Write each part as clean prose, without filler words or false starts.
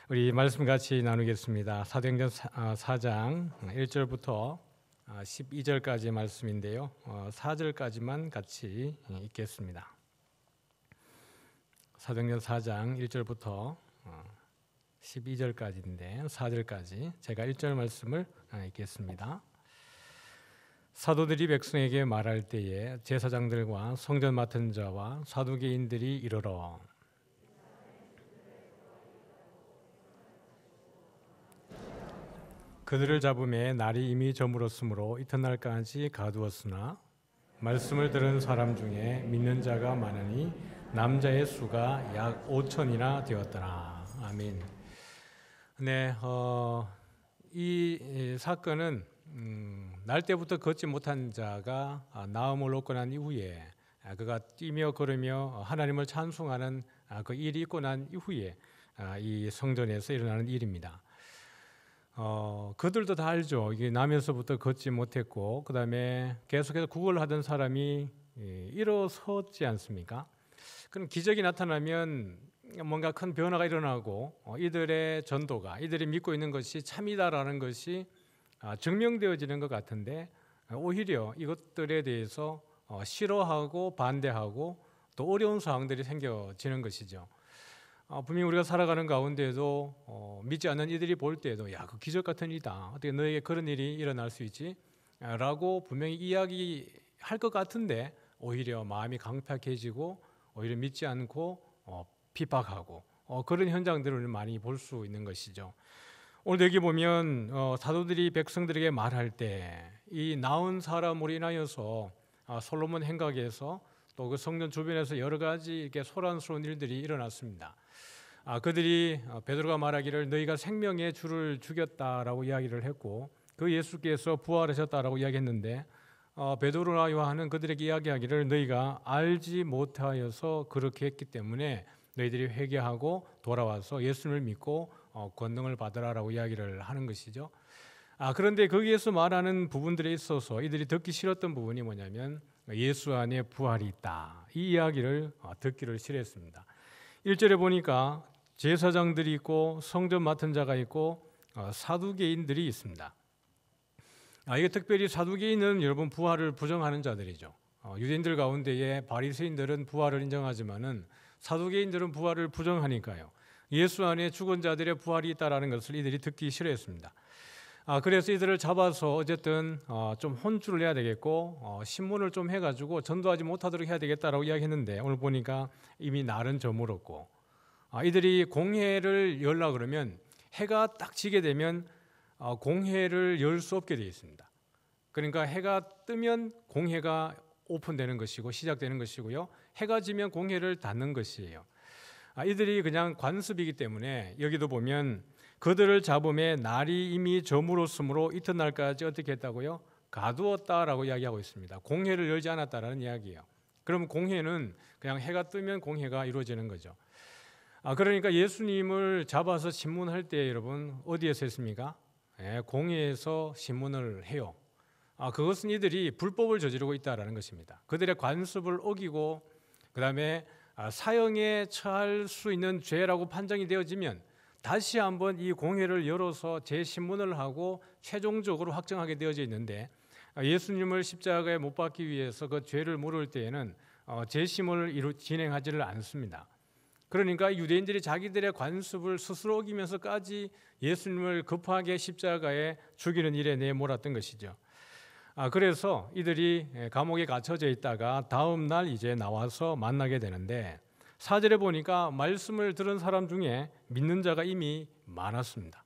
우리 말씀 같이 나누겠습니다. 사도행전 4장 1절부터 12절까지 말씀인데요. 4절까지만 같이 읽겠습니다. 사도행전 4장 1절부터 12절까지인데 4절까지 제가 1절 말씀을 읽겠습니다. 사도들이 백성에게 말할 때에 제사장들과 성전 맡은 자와 사두개인들이 이르러 그들을 잡음에 날이 이미 저물었으므로 이튿날까지 가두었으나 말씀을 들은 사람 중에 믿는 자가 많으니 남자의 수가 약 5천이나 되었더라. 아멘. 네, 이 사건은 날 때부터 걷지 못한 자가 나음을 얻고 난 이후에 그가 뛰며 걸으며 하나님을 찬송하는 그 일이 있고 난 이후에 이 성전에서 일어나는 일입니다. 그들도 다 알죠. 이게 나면서부터 걷지 못했고, 그 다음에 계속해서 구걸을 하던 사람이 일어섰지 않습니까? 그럼 기적이 나타나면 뭔가 큰 변화가 일어나고 이들의 전도가, 이들이 믿고 있는 것이 참이다라는 것이 증명되어지는 것 같은데, 오히려 이것들에 대해서 싫어하고 반대하고 또 어려운 상황들이 생겨지는 것이죠. 분명히 우리가 살아가는 가운데도 믿지 않는 이들이 볼 때에도 야, 그 기적 같은 일이다. 어떻게 너에게 그런 일이 일어날 수 있지? 라고 분명히 이야기할 것 같은데 오히려 마음이 강팍해지고 오히려 믿지 않고 핍박하고 그런 현장들을 많이 볼 수 있는 것이죠. 오늘 여기 보면 사도들이 백성들에게 말할 때 이 나은 사람으로 인하여서 솔로몬 행각에서 또 그 성전 주변에서 여러 가지 이렇게 소란스러운 일들이 일어났습니다. 그들이 베드로가 말하기를 너희가 생명의 주를 죽였다라고 이야기를 했고 그 예수께서 부활하셨다라고 이야기했는데 베드로나 요한은 그들에게 이야기하기를 너희가 알지 못하여서 그렇게 했기 때문에 너희들이 회개하고 돌아와서 예수님을 믿고 권능을 받으라라고 이야기를 하는 것이죠. 그런데 거기에서 말하는 부분들에 있어서 이들이 듣기 싫었던 부분이 뭐냐면 예수 안에 부활이 있다. 이 이야기를 듣기를 싫어했습니다. 1절에 보니까 제사장들이 있고 성전 맡은 자가 있고 사두개인들이 있습니다. 이게 특별히 사두개인은 여러분 부활을 부정하는 자들이죠. 유대인들 가운데에 바리새인들은 부활을 인정하지만은 사두개인들은 부활을 부정하니까요. 예수 안에 죽은 자들의 부활이 있다라는 것을 이들이 듣기 싫어했습니다. 그래서 이들을 잡아서 어쨌든 좀 혼쭐을 내야 되겠고 신문을 좀 해가지고 전도하지 못하도록 해야 되겠다라고 이야기했는데 오늘 보니까 이미 날은 저물었고 이들이 공회를 열라 그러면 해가 딱 지게 되면 공회를 열 수 없게 되어 있습니다. 그러니까 해가 뜨면 공회가 오픈되는 것이고 시작되는 것이고요. 해가 지면 공회를 닫는 것이에요. 이들이 그냥 관습이기 때문에 여기도 보면 그들을 잡음에 날이 이미 저물었으므로 이튿날까지 어떻게 했다고요? 가두었다라고 이야기하고 있습니다. 공회를 열지 않았다라는 이야기예요. 그럼 공회는 그냥 해가 뜨면 공회가 이루어지는 거죠. 그러니까 예수님을 잡아서 신문할 때 여러분 어디에서 했습니까? 공회에서 신문을 해요. 그것은 이들이 불법을 저지르고 있다라는 것입니다. 그들의 관습을 어기고 그 다음에 사형에 처할 수 있는 죄라고 판정이 되어지면 다시 한번 이 공회를 열어서 재신문을 하고 최종적으로 확정하게 되어져 있는데 예수님을 십자가에 못 박기 위해서 그 죄를 물을 때에는 재심을 진행하지를 않습니다. 그러니까 유대인들이 자기들의 관습을 스스로 어기면서까지 예수님을 급하게 십자가에 죽이는 일에 내몰았던 것이죠. 그래서 이들이 감옥에 갇혀져 있다가 다음 날 이제 나와서 만나게 되는데 4절에 보니까 말씀을 들은 사람 중에 믿는 자가 이미 많았습니다.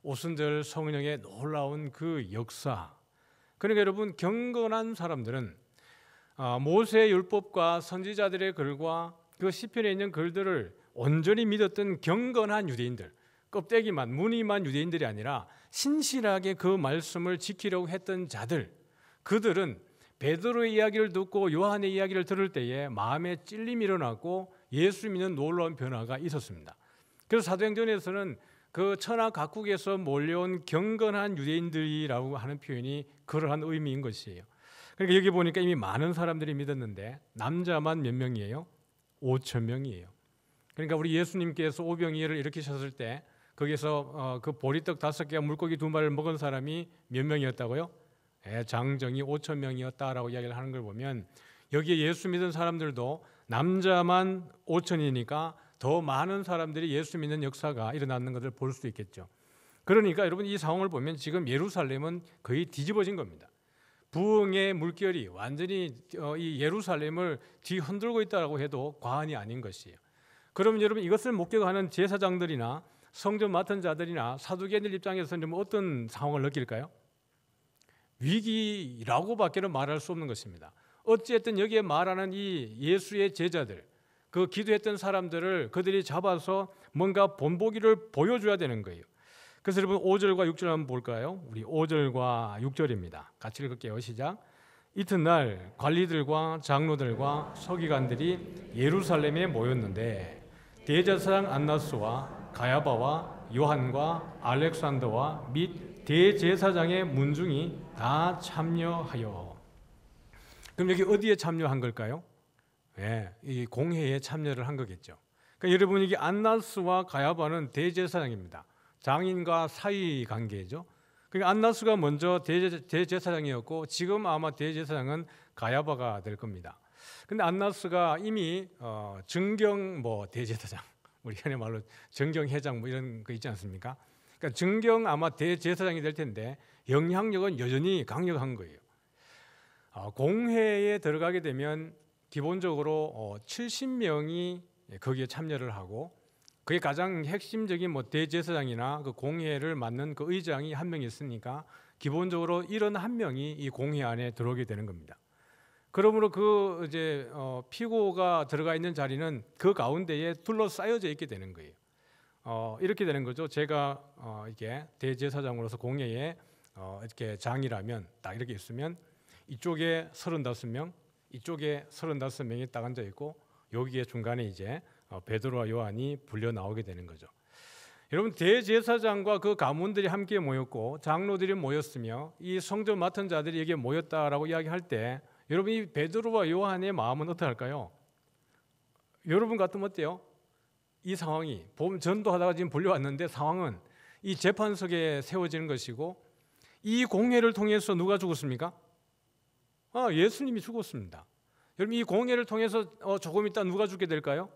오순절 성령의 놀라운 그 역사. 그러니까 여러분 경건한 사람들은 모세의 율법과 선지자들의 글과 그 시편에 있는 글들을 온전히 믿었던 경건한 유대인들, 껍데기만 무늬만 유대인들이 아니라 신실하게 그 말씀을 지키려고 했던 자들, 그들은 베드로의 이야기를 듣고 요한의 이야기를 들을 때에 마음에 찔림이 일어났고 예수 믿는 놀라운 변화가 있었습니다. 그래서 사도행전에서는 그 천하 각국에서 몰려온 경건한 유대인들이라고 하는 표현이 그러한 의미인 것이에요. 그러니까 여기 보니까 이미 많은 사람들이 믿었는데 남자만 몇 명이에요? 5천 명이에요. 그러니까 우리 예수님께서 오병이어를 일으키셨을 때 거기서 그 보리떡 5개, 물고기 2마리를 먹은 사람이 몇 명이었다고요? 장정이 5천 명이었다라고 이야기를 하는 걸 보면 여기에 예수 믿은 사람들도 남자만 5천이니까 더 많은 사람들이 예수 믿는 역사가 일어나는 것을 볼 수 있겠죠. 그러니까 여러분 이 상황을 보면 지금 예루살렘은 거의 뒤집어진 겁니다. 부흥의 물결이 완전히 이 예루살렘을 뒤흔들고 있다고 해도 과언이 아닌 것이에요. 그러면 여러분 이것을 목격하는 제사장들이나 성전 맡은 자들이나 사두개인들 입장에서는 어떤 상황을 느낄까요? 위기라고밖에는 말할 수 없는 것입니다. 어찌됐든 여기에 말하는 이 예수의 제자들, 그 기도했던 사람들을 그들이 잡아서 뭔가 본보기를 보여줘야 되는 거예요. 그래서 여러분 5절과 6절 한번 볼까요? 우리 5절과 6절입니다. 같이 읽을게요. 시작. 이튿날 관리들과 장로들과 서기관들이 예루살렘에 모였는데 대제사장 안나스와 가야바와 요한과 알렉산더와 및 대제사장의 문중이 다 참여하여. 그럼 여기 어디에 참여한 걸까요? 이 공회에 참여를 한 거겠죠. 그러니까 여러분 이게 안나스와 가야바는 대제사장입니다. 장인과 사이 관계죠. 그러니까 안나스가 먼저 대제사장이었고 지금 아마 대제사장은 가야바가 될 겁니다. 근데 안나스가 이미 정경 대제사장, 우리 현의 말로 정경회장 이런 거 있지 않습니까? 그러니까 정경 아마 대제사장이 될 텐데 영향력은 여전히 강력한 거예요. 공회에 들어가게 되면 기본적으로 70명이 거기에 참여를 하고 그게 가장 핵심적인 대제사장이나 그 공회를 맡는 그 의장이 한 명 있으니까 기본적으로 71명이 이 공회 안에 들어오게 되는 겁니다. 그러므로 그 이제 피고가 들어가 있는 자리는 그 가운데에 둘러싸여져 있게 되는 거예요. 이렇게 되는 거죠. 제가 이게 대제사장으로서 공회에 이렇게 장이라면 딱 이렇게 있으면 이쪽에 35명, 이쪽에 35명이 딱 앉아 있고 여기에 중간에 이제 베드로와 요한이 불려 나오게 되는 거죠. 여러분 대제사장과 그 가문들이 함께 모였고 장로들이 모였으며 이 성전 맡은 자들이 여기에 모였다라고 이야기할 때 여러분 이 베드로와 요한의 마음은 어떡할까요? 여러분 같으면 어때요? 이 상황이 전도하다가 지금 불려왔는데 상황은 이 재판석에 세워지는 것이고 이 공회를 통해서 누가 죽었습니까? 예수님이 죽었습니다. 여러분 이 공회를 통해서 조금 있다 누가 죽게 될까요?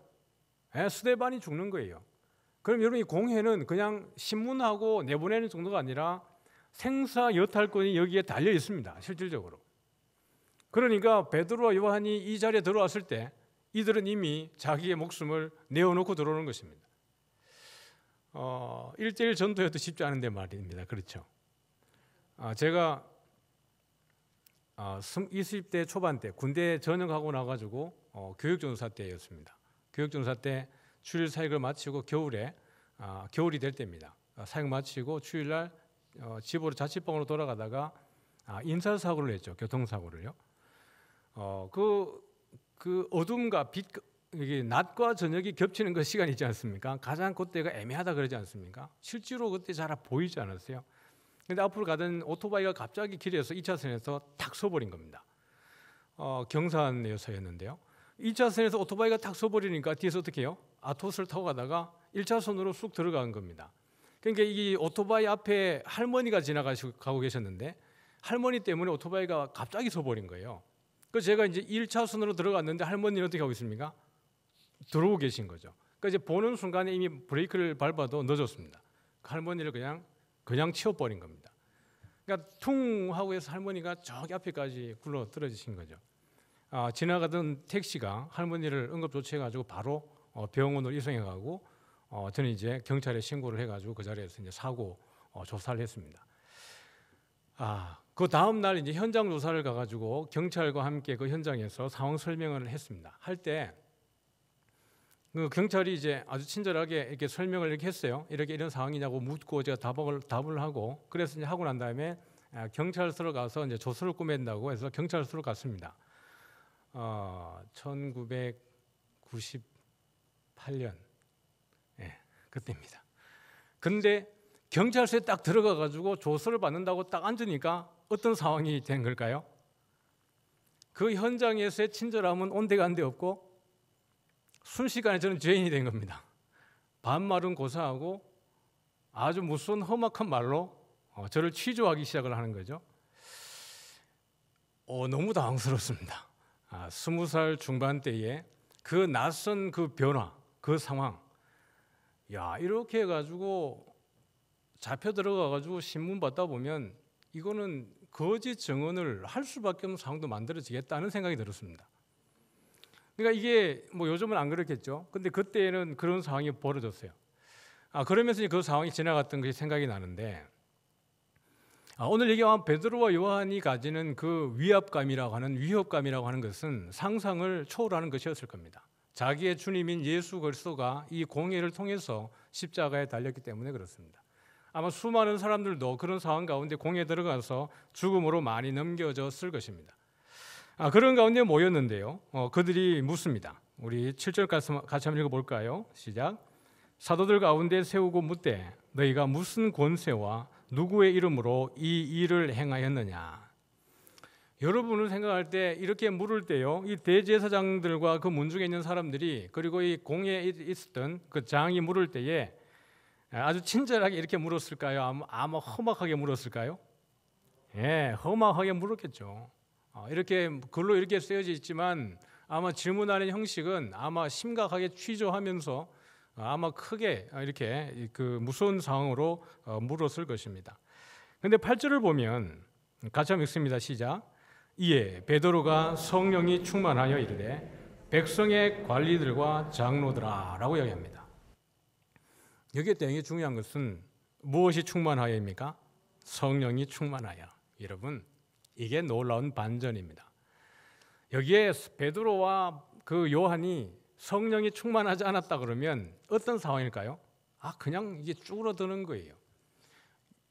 스데반이 죽는 거예요. 그럼 여러분 이 공회는 그냥 신문하고 내보내는 정도가 아니라 생사 여탈권이 여기에 달려 있습니다. 실질적으로. 그러니까 베드로와 요한이 이 자리에 들어왔을 때 이들은 이미 자기의 목숨을 내어놓고 들어오는 것입니다. 1대1 전도여도 쉽지 않은데 말입니다. 그렇죠? 제가 20대 초반 때 군대 전역하고 나가지고 교육전사 때였습니다. 교육전사 때 주일 사역을 마치고 겨울이 될 때입니다. 사역 마치고 주일날 집으로 자취방으로 돌아가다가 인사사고를 했죠. 교통사고를요. 그 어둠과 빛, 이게 낮과 저녁이 겹치는 그 시간이 있지 않습니까? 가장 그때가 애매하다 그러지 않습니까? 실제로 그때 잘 보이지 않았어요. 근데 앞으로 가던 오토바이가 갑자기 길에서 2차선에서 탁 서버린 겁니다. 경산에서였는데요. 2차선에서 오토바이가 탁 서버리니까 뒤에서 어떻게 해요? 아토스를 타고 가다가 1차선으로 쑥 들어간 겁니다. 그러니까 이 오토바이 앞에 할머니가 지나가고 계셨는데 할머니 때문에 오토바이가 갑자기 서버린 거예요. 그래서 제가 이제 1차선으로 들어갔는데 할머니는 어떻게 하고 있습니까? 들어오고 계신 거죠. 그러니까 이제 보는 순간에 이미 브레이크를 밟아도 늦었습니다. 할머니를 그냥 치워버린 겁니다. 그러니까 퉁 하고 해서 할머니가 저기 앞에까지 굴러 떨어지신 거죠. 지나가던 택시가 할머니를 응급조치해가지고 바로 병원으로 이송해가고 저는 이제 경찰에 신고를 해가지고 그 자리에서 이제 사고 조사를 했습니다. 그 다음 날 이제 현장 조사를 가가지고 경찰과 함께 그 현장에서 상황 설명을 했습니다. 할 때 그 경찰이 이제 아주 친절하게 이렇게 설명을 이렇게 했어요. 이런 상황이냐고 묻고 제가 답을 하고 그래서 이제 하고 난 다음에 경찰서로 가서 이제 조서를 꾸맨다고 해서 경찰서로 갔습니다. 1998년 그때입니다. 근데 경찰서에 딱 들어가가지고 조서를 받는다고 딱 앉으니까 어떤 상황이 된 걸까요? 그 현장에서의 친절함은 온데간데 없고 순식간에 저는 죄인이 된 겁니다. 반말은 고사하고 아주 무서운 험악한 말로 저를 취조하기 시작을 하는 거죠. 너무 당황스럽습니다. 20살 중반 때에 그 낯선 그 변화, 그 상황, 이렇게 해가지고 잡혀 들어가가지고 신문 받다 보면 이거는 거짓 증언을 할 수밖에 없는 상황도 만들어지겠다는 생각이 들었습니다. 그러니까 이게 뭐 요즘은 안 그렇겠죠. 근데 그때는 그런 상황이 벌어졌어요. 그러면서 그 상황이 지나갔던 것이 생각이 나는데, 오늘 얘기한 베드로와 요한이 가지는 그 위압감이라고 하는 것은 상상을 초월하는 것이었을 겁니다. 자기의 주님인 예수 그리스도가 이 공예를 통해서 십자가에 달렸기 때문에 그렇습니다. 아마 수많은 사람들도 그런 상황 가운데 공예에 들어가서 죽음으로 많이 넘겨졌을 것입니다. 그런 가운데 모였는데요. 그들이 묻습니다. 우리 7절 같이 한번 읽어볼까요? 시작. 사도들 가운데 세우고 묻되 너희가 무슨 권세와 누구의 이름으로 이 일을 행하였느냐. 여러분을 생각할 때 이렇게 물을 때요, 이 대제사장들과 그 문중에 있는 사람들이, 그리고 이 공예에 있었던 그 장이 물을 때에 아주 친절하게 이렇게 물었을까요? 아마 험악하게 물었을까요? 험악하게 물었겠죠. 이렇게 글로 이렇게 쓰여져 있지만 아마 질문하는 형식은 아마 심각하게 취조하면서 아마 크게 이렇게 그 무서운 상황으로 물었을 것입니다. 그런데 8절을 보면 같이 한번 읽습니다. 시작. 이에 베드로가 성령이 충만하여 이르되 백성의 관리들과 장로들아 라고 이야기합니다. 여기에 되게 중요한 것은 무엇이 충만하여입니까? 성령이 충만하여. 여러분, 이게 놀라운 반전입니다. 여기에 베드로와 그 요한이 성령이 충만하지 않았다 그러면 어떤 상황일까요? 그냥 이게 쭈그러드는 거예요.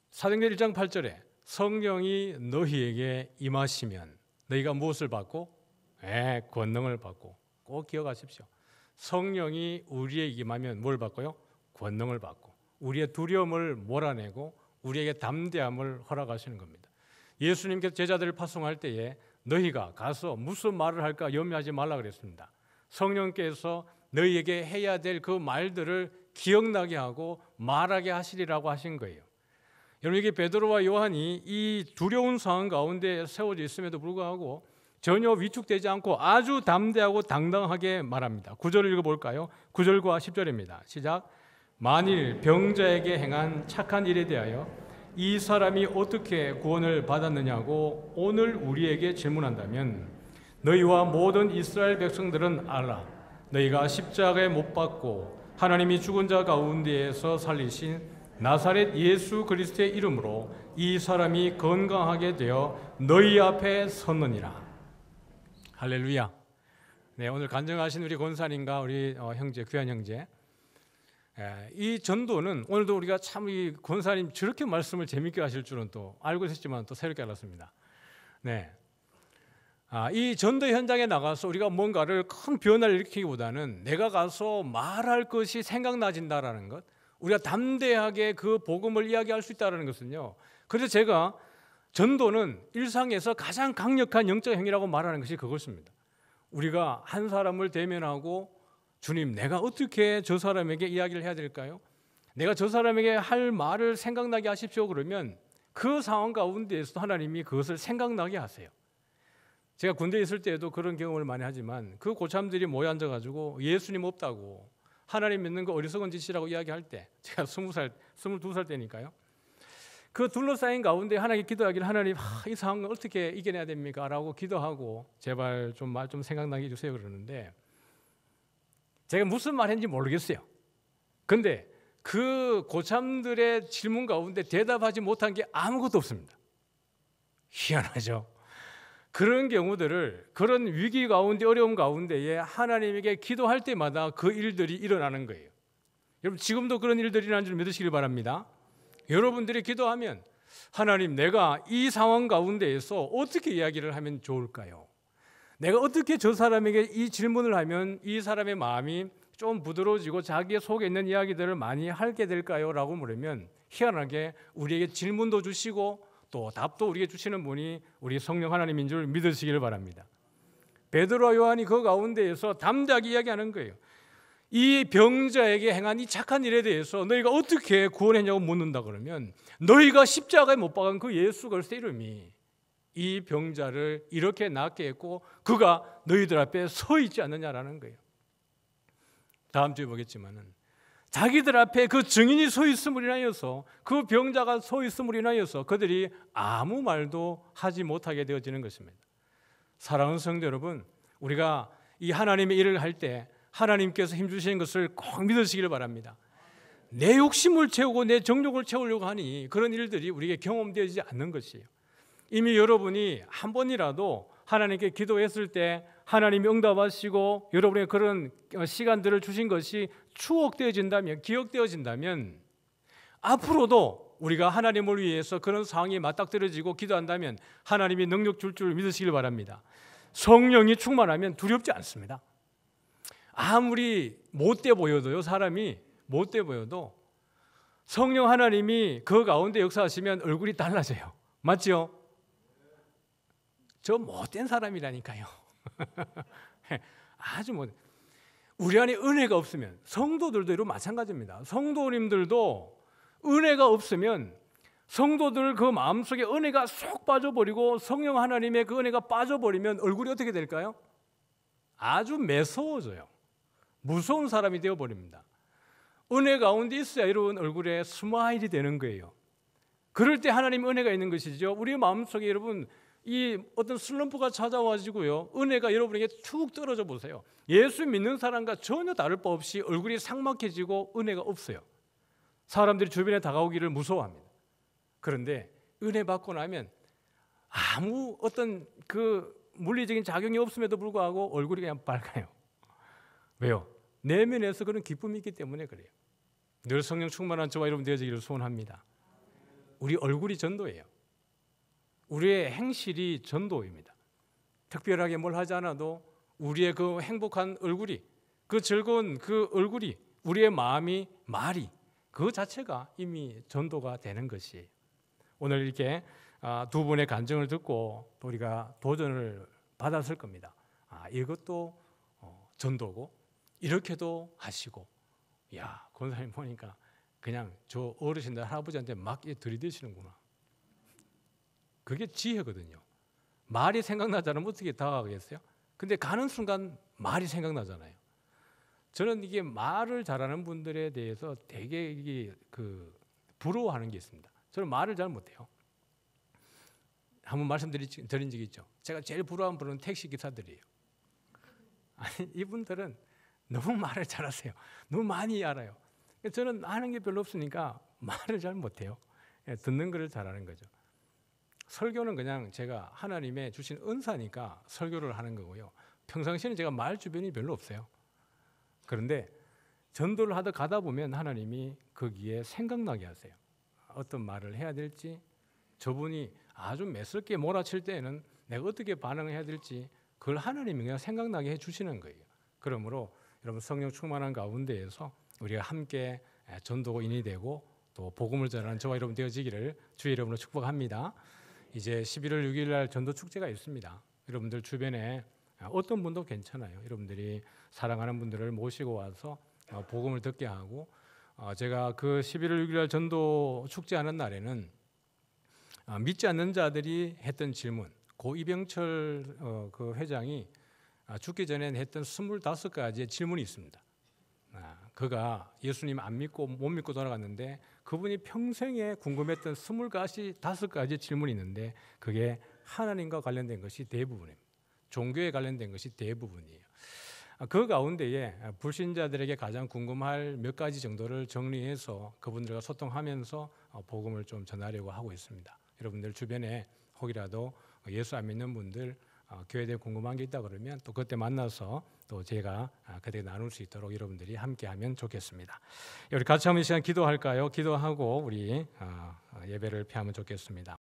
사도행전 1장 8절에 성령이 너희에게 임하시면 너희가 무엇을 받고? 권능을 받고. 꼭 기억하십시오. 성령이 우리에게 임하면 뭘 받고요? 권능을 받고, 우리의 두려움을 몰아내고 우리에게 담대함을 허락하시는 겁니다. 예수님께서 제자들을 파송할 때에 너희가 가서 무슨 말을 할까 염려하지 말라 그랬습니다. 성령께서 너희에게 해야 될 그 말들을 기억나게 하고 말하게 하시리라고 하신 거예요. 여러분, 이게 베드로와 요한이 이 두려운 상황 가운데 세워져 있음에도 불구하고 전혀 위축되지 않고 아주 담대하고 당당하게 말합니다. 9절을 읽어볼까요? 9절과 10절입니다. 시작. 만일 병자에게 행한 착한 일에 대하여 이 사람이 어떻게 구원을 받았느냐고 오늘 우리에게 질문한다면 너희와 모든 이스라엘 백성들은 알라. 너희가 십자가에 못 박고 하나님이 죽은 자 가운데에서 살리신 나사렛 예수 그리스도의 이름으로 이 사람이 건강하게 되어 너희 앞에 섰느니라. 할렐루야. 네, 오늘 간증하신 우리 권사님과 우리 형제, 귀한 형제, 이 전도는 오늘도 우리가 참 이 권사님 저렇게 말씀을 재밌게 하실 줄은 또 알고 있었지만 또 새롭게 알았습니다. 네, 이 전도 현장에 나가서 우리가 뭔가를 큰 변화를 일으키기보다는 내가 가서 말할 것이 생각나진다라는 것, 우리가 담대하게 그 복음을 이야기할 수 있다는 것은요. 그래서 제가 전도는 일상에서 가장 강력한 영적 행위라고 말하는 것이 그것입니다. 우리가 한 사람을 대면하고 주님, 내가 어떻게 저 사람에게 이야기를 해야 될까요? 내가 저 사람에게 할 말을 생각나게 하십시오. 그러면 그 상황 가운데에서 하나님이 그것을 생각나게 하세요. 제가 군대에 있을 때에도 그런 경험을 많이 하지만 그 고참들이 모여 앉아가지고 예수님 없다고 하나님 믿는 거 어리석은 짓이라고 이야기할 때, 제가 22살 때니까요. 그 둘러싸인 가운데 하나님께 기도하기를, 하나님, 이 상황을 어떻게 이겨내야 됩니까? 라고 기도하고 제발 좀 말 좀 생각나게 해주세요 그러는데 제가 무슨 말 했는지 모르겠어요. 근데 그 고참들의 질문 가운데 대답하지 못한 게 아무것도 없습니다. 희한하죠. 그런 경우들을, 그런 위기 가운데, 어려움 가운데에 하나님에게 기도할 때마다 그 일들이 일어나는 거예요. 여러분, 지금도 그런 일들이 일어나는 줄 믿으시길 바랍니다. 여러분들이 기도하면 하나님, 내가 이 상황 가운데에서 어떻게 이야기를 하면 좋을까요? 내가 어떻게 저 사람에게 이 질문을 하면 이 사람의 마음이 좀 부드러워지고 자기의 속에 있는 이야기들을 많이 하게 될까요? 라고 물으면 희한하게 우리에게 질문도 주시고 또 답도 우리에게 주시는 분이 우리 성령 하나님인 줄 믿으시기를 바랍니다. 베드로와 요한이 그 가운데에서 담대하게 이야기하는 거예요. 이 병자에게 행한 이 착한 일에 대해서 너희가 어떻게 구원했냐고 묻는다 그러면 너희가 십자가에 못 박은 그 예수 그리스도의 이름이 이 병자를 이렇게 낫게 했고 그가 너희들 앞에 서 있지 않느냐라는 거예요. 다음 주에 보겠지만은 자기들 앞에 그 증인이 서 있음으로 인하여서 그 병자가 서 있음으로 인하여서 그들이 아무 말도 하지 못하게 되어지는 것입니다. 사랑하는 성도 여러분, 우리가 이 하나님의 일을 할 때 하나님께서 힘주시는 것을 꼭 믿으시기를 바랍니다. 내 욕심을 채우고 내 정욕을 채우려고 하니 그런 일들이 우리에게 경험되지 않는 것이에요. 이미 여러분이 한 번이라도 하나님께 기도했을 때 하나님이 응답하시고 여러분의 그런 시간들을 주신 것이 추억되어진다면, 기억되어진다면 앞으로도 우리가 하나님을 위해서 그런 상황이 맞닥뜨려지고 기도한다면 하나님이 능력 줄 줄 믿으시길 바랍니다. 성령이 충만하면 두렵지 않습니다. 아무리 못돼 보여도요, 사람이 못돼 보여도 성령 하나님이 그 가운데 역사하시면 얼굴이 달라져요. 맞죠? 저 못된 사람이라니까요. 아주 우리 안에 은혜가 없으면, 성도들도 이런 마찬가지입니다. 성도님들도 은혜가 없으면 성도들 그 마음속에 은혜가 쏙 빠져버리고 성령 하나님의 그 은혜가 빠져버리면 얼굴이 어떻게 될까요? 아주 매서워져요. 무서운 사람이 되어버립니다. 은혜 가운데 있어야 여러분 얼굴에 스마일이 되는 거예요. 그럴 때 하나님의 은혜가 있는 것이죠. 우리 마음속에 여러분 이 어떤 슬럼프가 찾아와지고요, 은혜가 여러분에게 툭 떨어져 보세요. 예수 믿는 사람과 전혀 다를 바 없이 얼굴이 삭막해지고 은혜가 없어요. 사람들이 주변에 다가오기를 무서워합니다. 그런데 은혜 받고 나면 아무 어떤 그 물리적인 작용이 없음에도 불구하고 얼굴이 그냥 밝아요. 왜요? 내면에서 그런 기쁨이 있기 때문에 그래요. 늘 성령 충만한 저와 여러분 되어지기를 소원합니다. 우리 얼굴이 전도예요. 우리의 행실이 전도입니다. 특별하게 뭘 하지 않아도 우리의 그 행복한 얼굴이, 그 즐거운 그 얼굴이, 우리의 마음이, 말이 그 자체가 이미 전도가 되는 것이에요. 오늘 이렇게 두 분의 간증을 듣고 또 우리가 도전을 받았을 겁니다. 이것도 전도고 이렇게도 하시고, 야, 권사님 보니까 그냥 저 어르신들 할아버지한테 막 들이대시는구나. 그게 지혜거든요. 말이 생각나지 않으면 어떻게 다가가겠어요? 근데 가는 순간 말이 생각나잖아요. 저는 이게 말을 잘하는 분들에 대해서 되게 이게 부러워하는 게 있습니다. 저는 말을 잘 못해요. 한번 말씀드린 적이 있죠. 제가 제일 부러워하는 분은 택시 기사들이에요. 아니, 이분들은 너무 말을 잘하세요. 너무 많이 알아요. 저는 아는 게 별로 없으니까 말을 잘 못해요. 듣는 거를 잘하는 거죠. 설교는 그냥 제가 하나님의 주신 은사니까 설교를 하는 거고요. 평상시에는 제가 말 주변이 별로 없어요. 그런데 전도를 하다 가다 보면 하나님이 거기에 생각나게 하세요. 어떤 말을 해야 될지, 저분이 아주 매섭게 몰아칠 때에는 내가 어떻게 반응해야 될지 그걸 하나님이 그냥 생각나게 해주시는 거예요. 그러므로 여러분 성령 충만한 가운데에서 우리가 함께 전도인이 되고 또 복음을 전하는 저와 여러분 되어지기를 주의 이름으로 축복합니다. 이제 11월 6일 날 전도 축제가 있습니다. 여러분들 주변에 어떤 분도 괜찮아요. 여러분들이 사랑하는 분들을 모시고 와서 복음을 듣게 하고, 제가 그 11월 6일 날 전도 축제하는 날에는 믿지 않는 자들이 했던 질문, 고 이병철 그 회장이 죽기 전에 했던 25가지의 질문이 있습니다. 그가 예수님 안 믿고 못 믿고 돌아갔는데 그분이 평생에 궁금했던 25가지 질문이 있는데 그게 하나님과 관련된 것이 대부분입니다. 종교에 관련된 것이 대부분이에요. 그 가운데에 불신자들에게 가장 궁금할 몇 가지 정도를 정리해서 그분들과 소통하면서 복음을 좀 전하려고 하고 있습니다. 여러분들 주변에 혹이라도 예수 안 믿는 분들 교회에 대해 궁금한 게 있다 그러면 또 그때 만나서 또 제가 그때 나눌 수 있도록 여러분들이 함께하면 좋겠습니다. 우리 같이 한번 이 시간 기도할까요? 기도하고 우리 예배를 펴면 좋겠습니다.